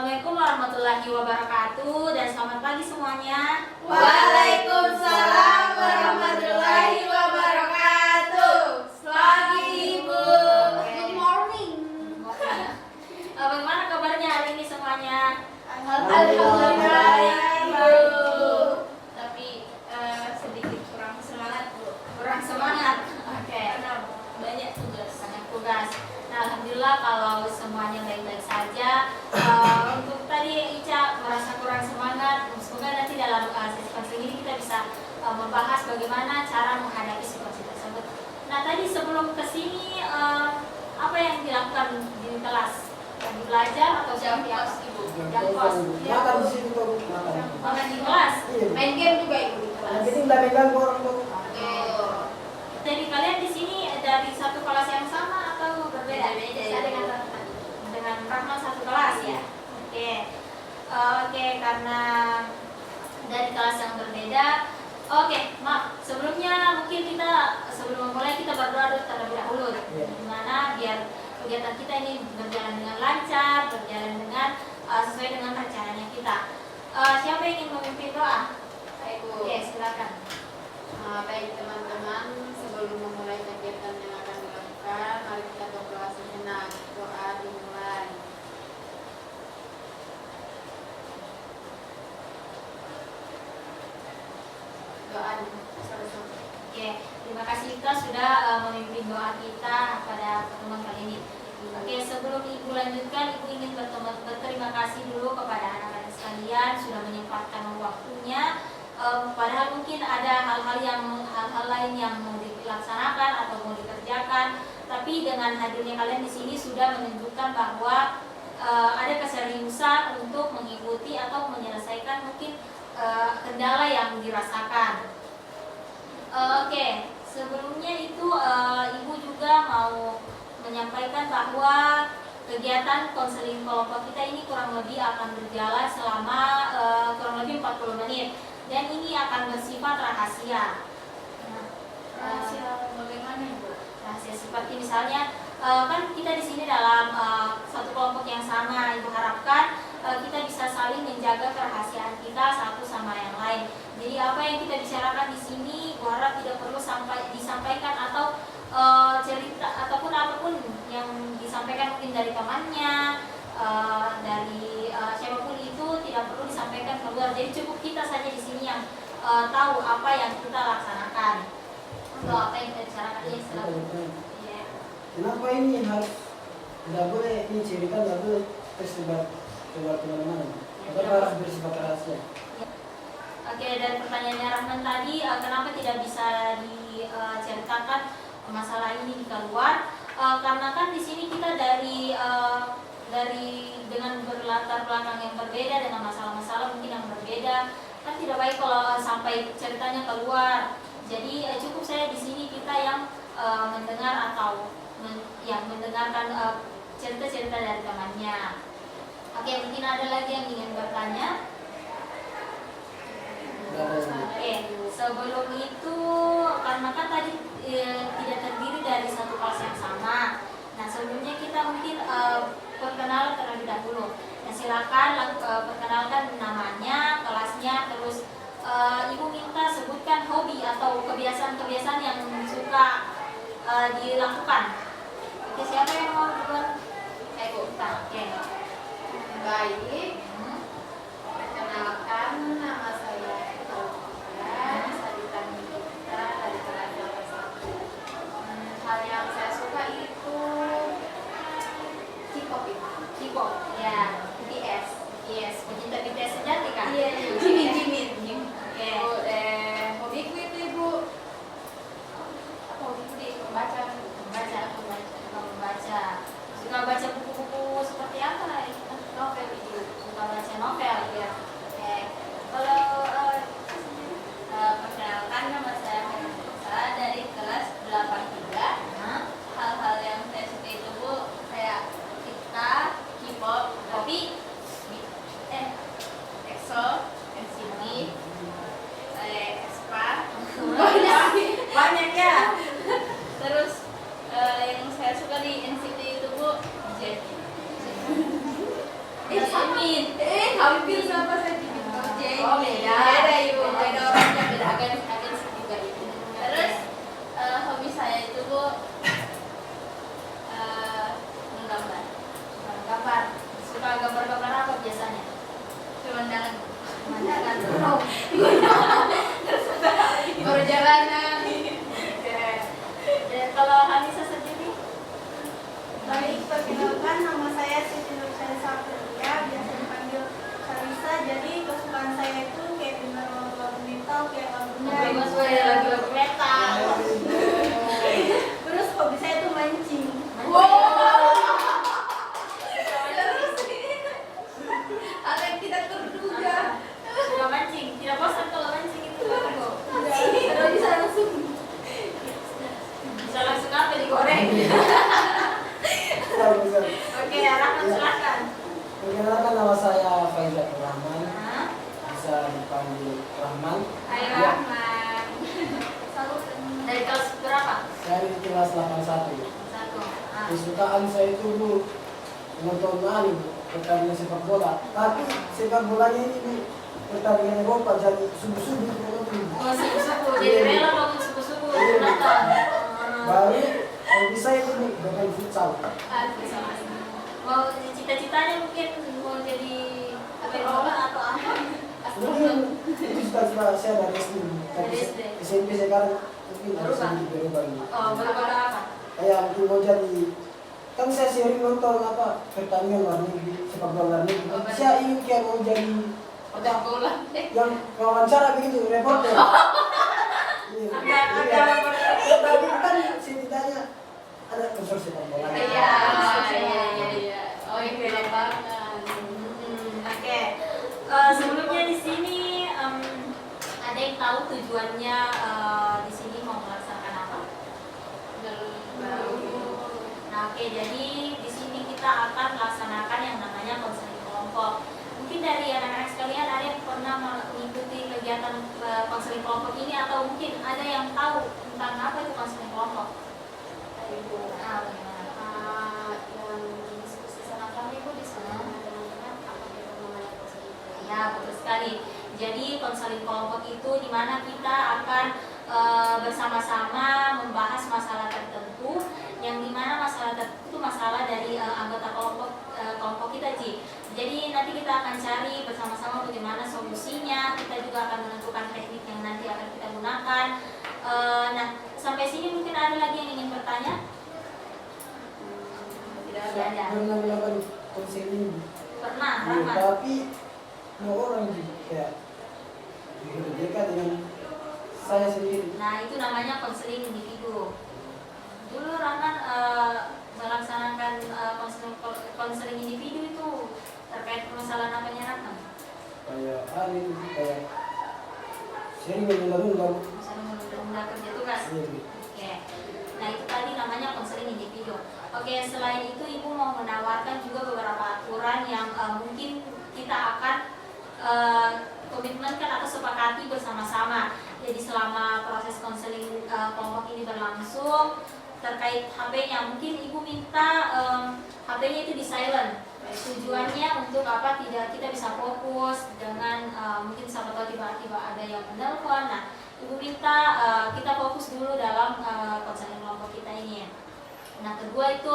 Assalamualaikum warahmatullahi wabarakatuh dan selamat pagi semuanya. Waalaikumsalam warahmatullahi wabarakatuh. Pagi Ibu. Good morning. Bagaimana kabarnya hari ini semuanya? Alhamdulillah Ibu. Tapi sedikit kurang semangat Bu. Kurang semangat. Oke. Karena banyak tugas. Nah, alhamdulillah kalau semuanya baik-baik saja. Untuk tadi Ica merasa kurang semangat. Semoga nanti dalam sesi ini kita bisa membahas bagaimana cara menghadapi situasi tersebut. Nah, tadi sebelum kesini apa yang dilakukan di kelas? Lagi belajar atau Jam seperti apa? kos Ibu. Jam kos. Makan di sini tuh, makan. Makan di kelas. Main game juga Ibu di kelas. Jadi nggak megang orang tuh. Jadi kalian di sini dari satu kelas yang sama atau berbeda? Beda. Dengan Rahman satu kelas ya. Oke, karena dari kelas yang berbeda. Oke, maaf. Sebelumnya mungkin kita sebelum memulai kita berdoa terlebih dahulu. Gimana biar kegiatan kita ini berjalan dengan lancar, berjalan dengan sesuai dengan rencananya kita. Siapa yang ingin memimpin doa? Ibu. Oke, silakan. Baik teman-teman, sebelum memulai kegiatan yang akan dilakukan, mari kita berdoa sejenak. Doa dimulai. Doa selesai. Oke, terima kasih kita sudah memimpin doa kita pada pertemuan kali ini. Oke, sebelum Ibu lanjutkan, Ibu ingin berterima kasih dulu kepada anak-anak sekalian sudah menyempatkan waktunya. Padahal mungkin ada hal-hal lain yang mau dilaksanakan atau mau dikerjakan, tapi dengan hadirnya kalian di sini sudah menunjukkan bahwa ada keseriusan untuk mengikuti atau menyelesaikan mungkin kendala yang dirasakan. Oke, sebelumnya itu Ibu juga mau menyampaikan bahwa kegiatan konseling kelompok kita ini kurang lebih akan berjalan selama kurang lebih 40 menit dan ini akan bersifat rahasia. Rahasia bagaimana Ibu? Rahasia seperti misalnya kan kita di sini dalam satu kelompok yang sama. Ibu harapkan kita bisa saling menjaga kerahasiaan kita satu sama yang lain. Jadi apa yang kita bicarakan di sini, Ibu harap tidak perlu disampaikan atau cerita ataupun apapun yang disampaikan mungkin dari temannya, dari siapapun itu tidak perlu disampaikan keluar. Jadi cukup kita saja di sini yang tahu apa yang kita laksanakan atau apa yang kita bicarakan ini selalu. Kenapa ini harus nggak boleh ini cerita nggak boleh tersebar kemana-mana? Kenapa harus bersifat rahasia? Oke, dari pertanyaannya Rahman tadi, kenapa tidak bisa diceritakan masalah ini di keluar? Karena kan di sini kita dari dengan berlatar belakang yang berbeda, dengan masalah-masalah mungkin yang berbeda, kan tidak baik kalau sampai ceritanya keluar. Jadi cukup saya di sini kita yang mendengar atau yang mendengarkan cerita-cerita dari temannya. Oke, mungkin ada lagi yang ingin bertanya? Oke, sebelum itu karena kan tadi tidak terdiri dari satu kelas yang sama. Nah, sebelumnya kita mungkin perkenalan terlebih dahulu. Nah, silakan perkenalkan namanya, kelasnya, terus Ibu minta sebutkan hobi atau kebiasaan-kebiasaan yang suka dilakukan. Oke, siapa yang mau duluan? Ibu. Oke. Baik. Perkenalkan, nama saya bisa dipanggil kita dari kelas 1. Hal yang saya suka itu K-pop itu. K-pop, ya, BTS. Yes, pecinta BTS sejati kan? Iya, Jimin. Oke. Hobiku itu Ibu. Apa hobiku di membaca. Membaca. Suka baca buku-buku seperti apa? Novel itu. Suka baca novel ya. Oke. Kalau Perkenalkan, nama saya Melisa dari kelas 83. Hal-hal yang saya suka itu Bu, kayak kita K-pop, tapi EXO, Hampir sama saya di Gojek. Oh, beda. Beda ibu, beda orangnya, beda agensi juga ibu. Terus hobi saya itu bu menggambar. Gambar. Suka gambar-gambar apa biasanya? Pemandangan, Pemandangan gunung. perjalanan. Dan kalau Hanisa sendiri? Baik, perkenalkan nama saya Siti Nursyah Sapria, biasa dipanggil Sarisa. Jadi kesukaan saya itu kayak dengar lagu-lagu metal, kayak lagunya Bebas lagu-lagu metal. Terus hobi saya itu mancing. Hal yang tidak terduga. Suka mancing. Tidak bosan kalau mancing itu baru. Kalau bisa langsung. Bisa langsung apa digoreng. Kalau bisa. Oke, Rahman Ya. silakan. Perkenalkan nama saya Faizal Rahman, Hah? bisa dipanggil Rahman. Hai Ya, Rahman. Dari kelas berapa? saya di kelas 81. Satu. Ah. Kesukaan saya itu bu menonton pertandingan sepak bola. Tapi sepak bolanya ini bu pertandingan Eropa jadi subuh-subuh menonton. Oh, subuh-subuh. Jadi rela waktu subuh-subuh nonton. Baru kalau bisa itu bu bermain futsal. Mau cita-citanya mungkin mau jadi bola atau apa? Mungkin itu cita-cita saya dari SD. Tapi Dari SD. SMP sekarang mungkin harus Berubah. sedikit berubah. Gitu. Oh, bola apa? Kayak mungkin mau jadi kan saya sering nonton apa pertandingan luar negeri sepak bola luar negeri. Oh, baik. Saya ingin kayak mau jadi Udah bola. yang wawancara begitu reporter. Iya. Tapi kan setidaknya ada unsur sepak bola. Iya. Oh ini keren banget. Oke. Sebelumnya di sini ada yang tahu tujuannya di sini mau melaksanakan apa? Nah, oke, jadi di sini kita akan melaksanakan yang namanya konseling kelompok. Mungkin dari anak-anak sekalian ada yang pernah mengikuti kegiatan konseling kelompok ini atau mungkin ada yang tahu tentang apa itu konseling kelompok? Ibu. Nah, bagaimana? Yang diskusi sama kami ibu di sana teman-teman apa itu namanya konseling. Ya, betul sekali. Jadi konseling kelompok itu di mana kita akan bersama-sama membahas masalah tertentu yang dimana masalah tertentu itu masalah dari anggota kelompok kita Ci. Jadi nanti kita akan cari bersama-sama bagaimana solusinya. Kita juga akan menentukan teknik yang nanti akan kita gunakan. Nah, sampai sini mungkin ada lagi yang ingin bertanya? Tidak Tidak ada. Pernah melakukan konseling. Pernah, Iya, Rahman? tapi mau orang juga kayak berbeda dengan saya sendiri. Nah, itu namanya konseling individu. Dulu Rahman melaksanakan konseling individu itu terkait permasalahan apanya Rahman? Kayak hari itu kayak sering menunda-nunda. Misalnya menunda kerja tugas. Iya, Bu. Oke. Nah, itu tadi namanya konseling individu. Oke, selain itu Ibu mau menawarkan juga beberapa aturan yang mungkin kita akan komitmenkan atau sepakati bersama-sama. Jadi selama proses konseling kelompok ini berlangsung terkait HP-nya, mungkin Ibu minta HP-nya itu di silent. Tujuannya untuk apa? Tidak kita bisa fokus dengan mungkin sahabat tahu tiba-tiba ada yang menelpon. Nah, Ibu minta kita fokus dulu dalam konseling kelompok kita ini. Nah, kedua itu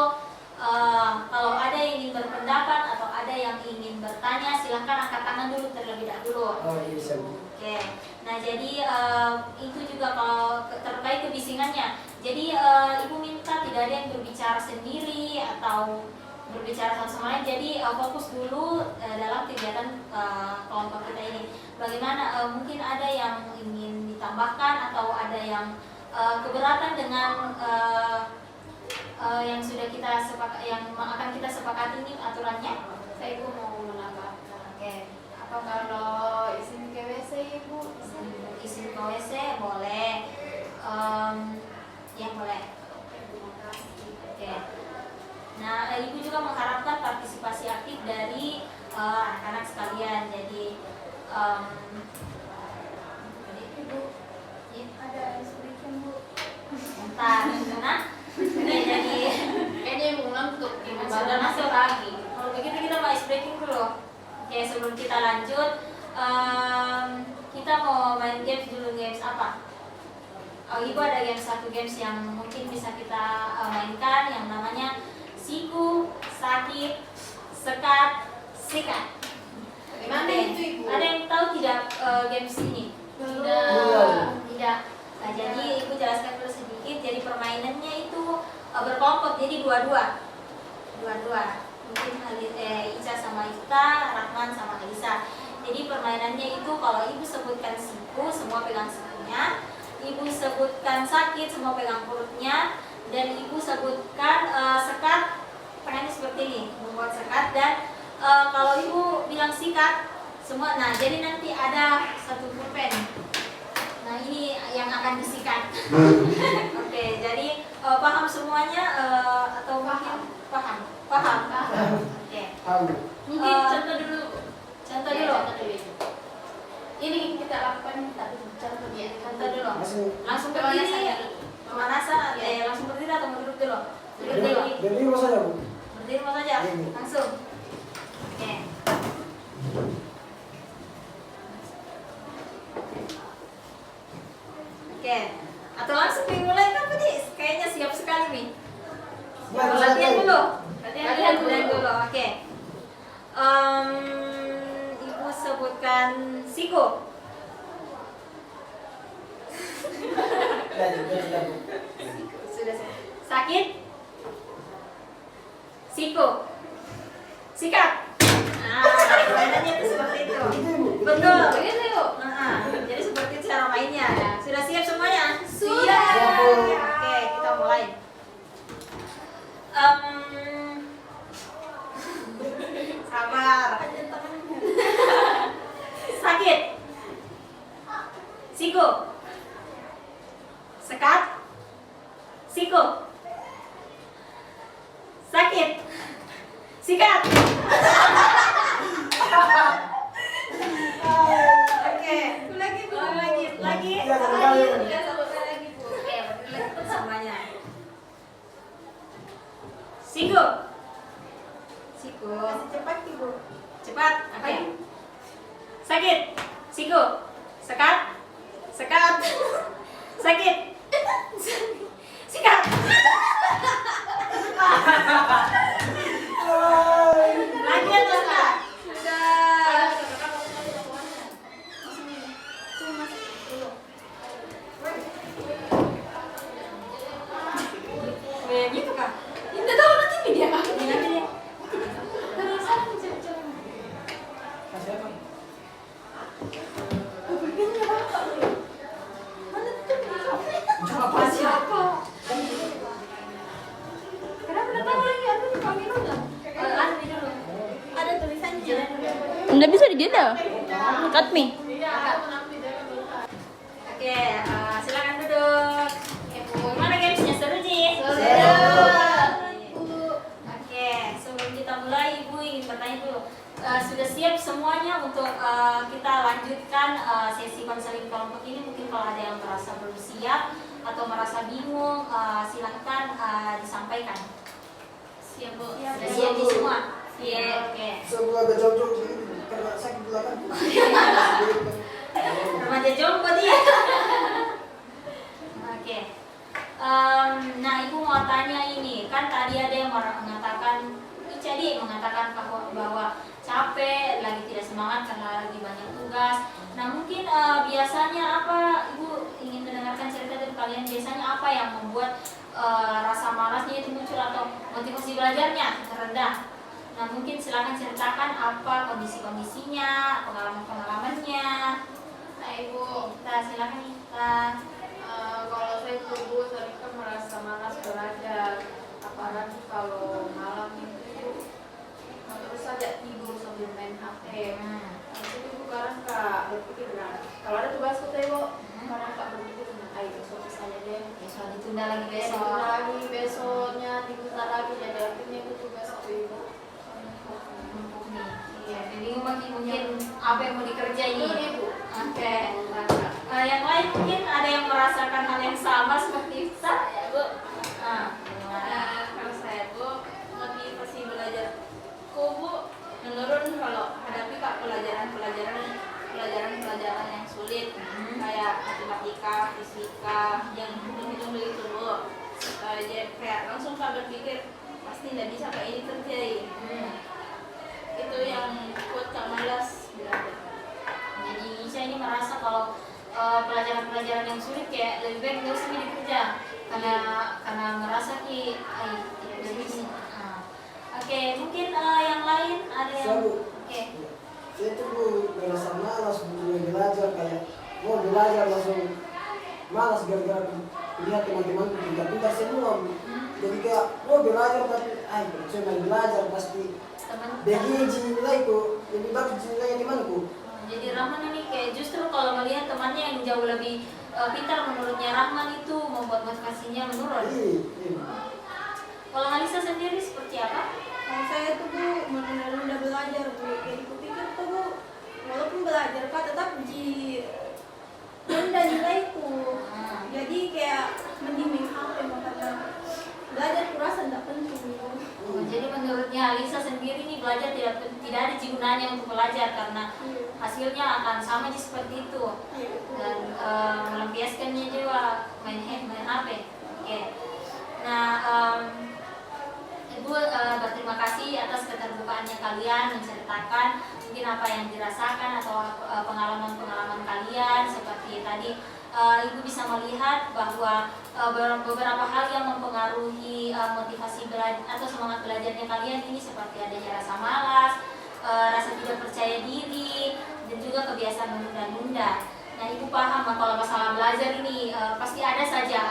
kalau ada yang ingin berpendapat atau ada yang ingin bertanya, silahkan angkat tangan dulu terlebih dahulu. Oh iya, bisa, Bu. Oke, nah jadi itu juga kalau terkait kebisingannya. Jadi Ibu minta tidak ada yang berbicara sendiri atau berbicara satu sama lain. Jadi fokus dulu dalam kegiatan kelompok kita ini. Bagaimana mungkin ada yang ingin ditambahkan atau ada yang keberatan dengan yang sudah kita yang akan kita sepakati ini aturannya? Saya ibu mau menambahkan. Oke. Apa kalau izin ke WC ibu? Izin ke WC boleh. Ya boleh. Terima kasih. Oke. Nah, Ibu juga mengharapkan partisipasi aktif dari anak-anak sekalian. Jadi Ibu, ya, Ada icebreaker Bu. bentar, nah, ini jadi Kayaknya ibu ngantuk. sudah masuk lagi. Kalau begitu kita mau ice breaking dulu. Oke, sebelum kita lanjut, kita mau main games dulu. Games apa? Ibu ada satu games yang mungkin bisa kita mainkan yang namanya siku, sakit, sekat, sikat. Bagaimana Oke. itu Ibu? Ada yang tahu tidak games ini? Tidak. Nah, jadi Ibu jelaskan dulu sedikit. Jadi permainannya itu berkelompok, jadi dua-dua. Mungkin Ica sama Ita, Rahman sama Alisa. Jadi permainannya itu kalau Ibu sebutkan siku, semua pegang sikunya. Ibu sebutkan sakit, semua pegang perutnya. Dan Ibu sebutkan sekat, tangannya seperti ini, membuat sekat. Dan kalau Ibu bilang sikat, semua. Nah, jadi nanti ada satu pulpen. Nah, ini yang akan disikat. Oke, jadi paham semuanya atau mungkin paham? Oke. Mungkin contoh dulu. Contoh Ya, dulu. contoh dulu Ibu. Ini kita lakukan tapi contoh ya. Contoh dulu. Langsung Pemanasan berdiri. dulu. Pemanasan. Langsung berdiri atau mau duduk dulu? Duduk dulu. Jadi mas saja Bu. Berdiri mau saja. Langsung. Oke. Oke. Atau langsung dimulai kan tadi? Kayaknya siap sekali nih. Latihan dulu. Latihan dulu. Oke. Ibu sebutkan siku. Sudah. Sakit. Siku. Sikat. Nah, permainannya itu seperti itu. Betul. Begitu Ibu. Jadi seperti itu cara mainnya. Sudah siap semuanya? Sudah. Oke, kita mulai. Sabar. Sakit. Siku. Sekat. Siku. Sakit. Sikat. Oke. Lagi. Ya, satu kali. Ya, satu kali lagi Bu. Oke, lanjut semuanya. Siku. Cepat Ibu. Cepat. Oke. Sakit. Siku. Sekat. Sakit. Sikat. Lagi atau enggak? Sudah. Kayak gitu kah? Tidak tahu nanti dia apa. Kasih apa? Apa siapa? Kenapa tidak tahu lagi? Ada di panggil udah. Ada di dulu. Ada tulisannya. Nggak bisa dijeda. Cut me. Oke, silakan duduk. Gimana gamesnya? Seru Ji? Oke, sebelum kita mulai, Ibu ingin bertanya dulu. Sudah siap semuanya untuk kita lanjutkan sesi konseling kelompok ini? Mungkin kalau ada yang merasa belum siap atau merasa bingung, silahkan disampaikan. Siap Bu. Sudah siap di semua? Iya. Oke. Sebelum ada jauh-jauh karena sakit belakang. Remaja jompo dia. Oke. Nah, Ibu mau tanya ini, kan tadi ada yang mengatakan, Icadi mengatakan bahwa capek, lagi tidak semangat karena lagi banyak tugas. Nah, mungkin biasanya apa, Ibu ingin mendengarkan cerita dari kalian, biasanya apa yang membuat rasa malasnya itu muncul atau motivasi belajarnya rendah? Nah, mungkin silakan ceritakan apa kondisi-kondisinya, pengalaman-pengalamannya. Nah Ibu, Kita silakan kita. kalau saya tubuh sering kan merasa malas belajar, apalagi kalau malam itu terus saja tidur sambil main HP. Itu Ibu kadang Kak berpikir kalau ada tugas kita Ibu, kadang Kak berpikir ayo besok saja deh. Besok ditunda lagi Besok besok. lagi, besoknya ditunda lagi, jadi akhirnya itu tugas itu Ibu. Numpuk nih. Iya, jadi mungkin apa yang mau dikerjain Itu nih? Ibu. Oke. Yang lain mungkin ada yang merasakan hal yang sama seperti kita. Saya Bu. Gimana? Kalau saya Bu, motivasi belajar Bu menurun kalau hadapi suka pelajaran yang sulit kayak matematika, fisika, yang hitung-hitung begitu loh. Jadi kayak langsung Kak berpikir pasti tidak bisa kayak ini terjadi. Itu yang buat Kak malas belajar. Jadi saya ini merasa kalau pelajaran-pelajaran yang sulit kayak lebih baik nggak usah dikerja karena merasa tidak bisa. Oke, mungkin yang lain ada yang oke. Saya tuh Bu merasa malas mulai belajar, kayak mau belajar langsung malas gara-gara lihat teman-teman pintar-pintar semua. Jadi kayak mau belajar tapi cuma belajar pasti Teman begini nilaiku lebih bagus nilai temanku. Jadi Rahman ini kayak justru kalau melihat temannya yang jauh lebih pintar menurutnya Rahman itu membuat motivasinya menurun. Iya. Kalau Alisa sendiri seperti apa? Kalau saya tuh Bu menunda-nunda belajar Bu. Jadi kupikir tuh Bu, walaupun belajar Kak tetap rendah nilaiku. Jadi kayak mending main HP, makanya belajar kurasa tidak penting Bu. Jadi menurutnya Alisa sendiri nih belajar tidak ada gunanya untuk belajar karena hasilnya akan sama seperti itu dan melampiaskannya juga main HP. Oke. Nah, Ibu berterima kasih atas keterbukaannya kalian menceritakan mungkin apa yang dirasakan atau pengalaman-pengalaman kalian seperti tadi. Ibu bisa melihat bahwa beberapa hal yang mempengaruhi motivasi belajar atau semangat belajarnya kalian ini seperti adanya rasa malas, rasa tidak percaya diri, dan juga kebiasaan menunda-nunda. Nah, Ibu paham kalau masalah belajar ini pasti ada saja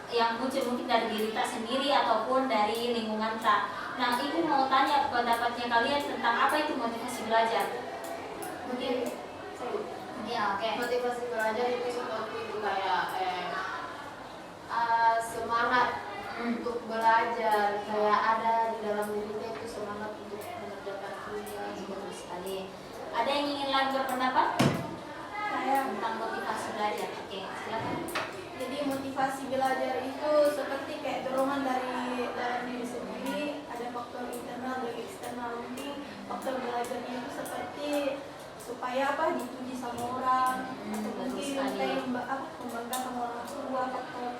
yang muncul mungkin dari diri tak sendiri ataupun dari lingkungan tak. Nah, Ibu mau tanya pendapatnya kalian tentang apa itu motivasi belajar? Mungkin ya, oke. Motivasi belajar itu seperti kayak semangat untuk belajar, kayak ada di dalam diri kita itu semangat untuk mengerjakan kuliah. Betul sekali. Ada yang ingin lagi berpendapat Saya tentang motivasi belajar? Oke, silakan. jadi motivasi belajar itu seperti kayak dorongan dari dalam diri sendiri, ada faktor internal dan eksternal. Mungkin faktor belajarnya itu seperti supaya dipuji sama orang, atau mungkin kayak membanggakan sama orang tua, faktor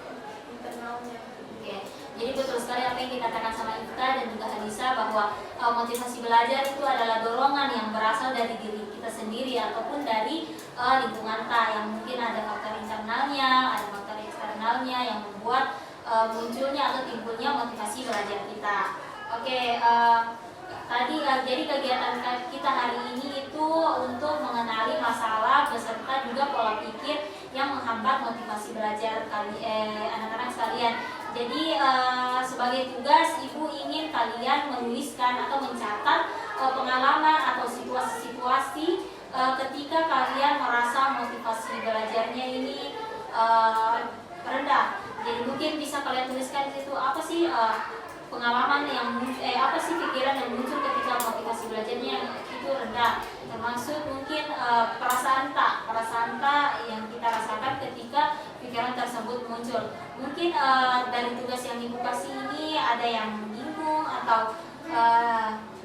internalnya. Oke, jadi betul sekali apa yang dikatakan sama Ita dan juga Alisa bahwa motivasi belajar itu adalah dorongan yang berasal dari diri kita sendiri ataupun dari lingkungan kita yang mungkin ada faktor internalnya, ada faktor eksternalnya yang membuat munculnya atau timbulnya motivasi belajar kita. Oke, tadi jadi kegiatan kita hari ini itu untuk mengenali masalah beserta juga pola pikir yang menghambat motivasi belajar anak-anak sekalian. Jadi sebagai tugas Ibu ingin kalian menuliskan atau mencatat pengalaman atau situasi-situasi ketika kalian merasa motivasi belajarnya ini rendah. Jadi mungkin bisa kalian tuliskan di situ apa sih pengalaman yang apa sih pikiran yang muncul ketika motivasi belajarnya itu rendah, termasuk mungkin perasaan tak yang kita rasakan ketika pikiran tersebut muncul. Mungkin dari tugas yang Ibu kasih ini ada yang bingung atau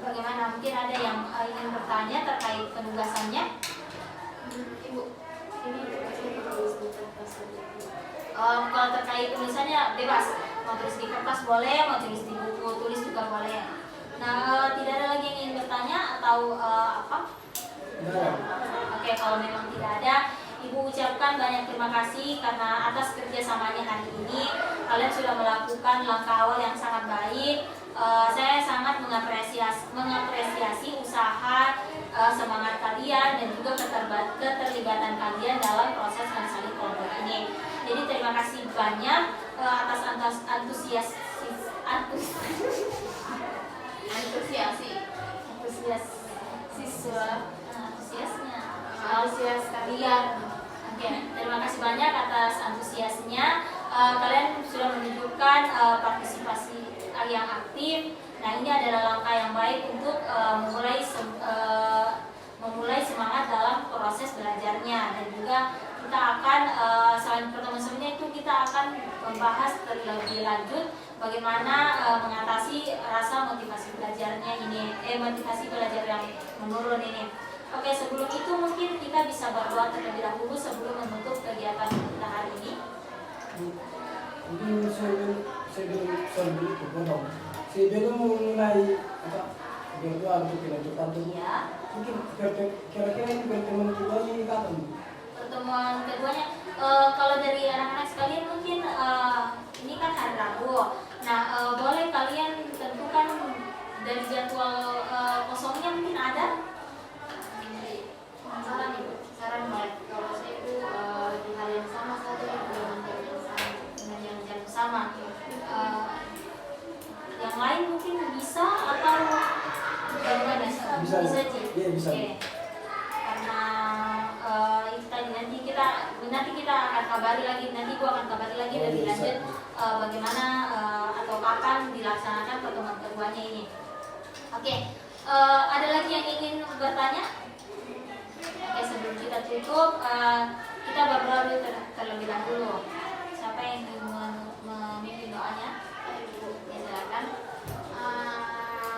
bagaimana, mungkin ada yang ingin bertanya terkait penugasannya. Ibu, ini tulis di kertas saja. Kalau terkait tulisannya bebas, mau tulis di kertas boleh, mau tulis di buku tulis juga boleh. Nah, tidak ada lagi yang ingin bertanya atau apa? Oke, kalau memang tidak ada, Ibu ucapkan banyak terima kasih karena atas kerjasamanya hari ini. Kalian sudah melakukan langkah awal yang sangat baik. Saya sangat mengapresiasi usaha, semangat kalian dan juga keterlibatan kalian dalam proses mensalin kelompok ini. Jadi terima kasih banyak atas antusias kalian. Oke, terima kasih banyak atas antusiasnya. Kalian sudah menunjukkan partisipasi yang aktif. Nah, ini adalah langkah yang baik untuk memulai semangat dalam proses belajarnya, dan juga kita akan selain pertemuan sebelumnya itu kita akan membahas terlebih lanjut bagaimana mengatasi rasa motivasi belajarnya ini, motivasi belajar yang menurun ini. Oke, sebelum itu mungkin kita bisa berdoa terlebih dahulu sebelum menutup kegiatan kita hari ini. Mungkin sebelum mulai berdoa untuk kelanjutan itu, Ya. mungkin kira-kira ini pertemuan kedua ini kapan? Pertemuan keduanya, kalau dari anak-anak sekalian mungkin ini kan hari Rabu. Nah, boleh kalian tentukan dari jadwal kosongnya mungkin ada? Saran baik kalau saya itu di hari yang sama saja dengan jam yang sama. Dengan yang jam sama. Yang lain mungkin bisa atau bagaimana? Bisa. Ci? Iya, bisa. Oke. Karena itu tadi nanti kita akan kabari lagi, nanti gua akan kabari lagi Oh, lebih bisa. lanjut bagaimana atau kapan dilaksanakan pertemuan keduanya ini. Oke. Ada lagi yang ingin bertanya? Oke, sebelum kita tutup, kita berdoa dulu terlebih dahulu. Siapa yang ingin memimpin doanya? Ya, silakan.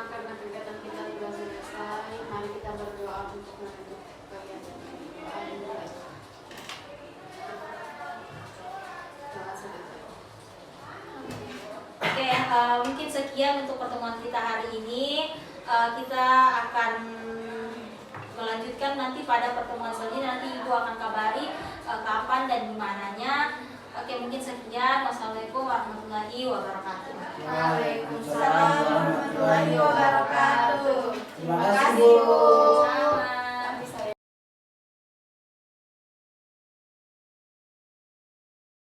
Karena kegiatan kita sudah selesai, mari kita berdoa untuk menutup kegiatan ini. Doa selesai. Oke, mungkin sekian untuk pertemuan kita hari ini. Kita akan melanjutkan nanti pada pertemuan selanjutnya. Nanti Ibu akan kabari kapan dan di mananya. Oke, mungkin sekian. Wassalamualaikum warahmatullahi wabarakatuh. Waalaikumsalam Assalamualaikum warahmatullahi wabarakatuh. Terima kasih, Bu.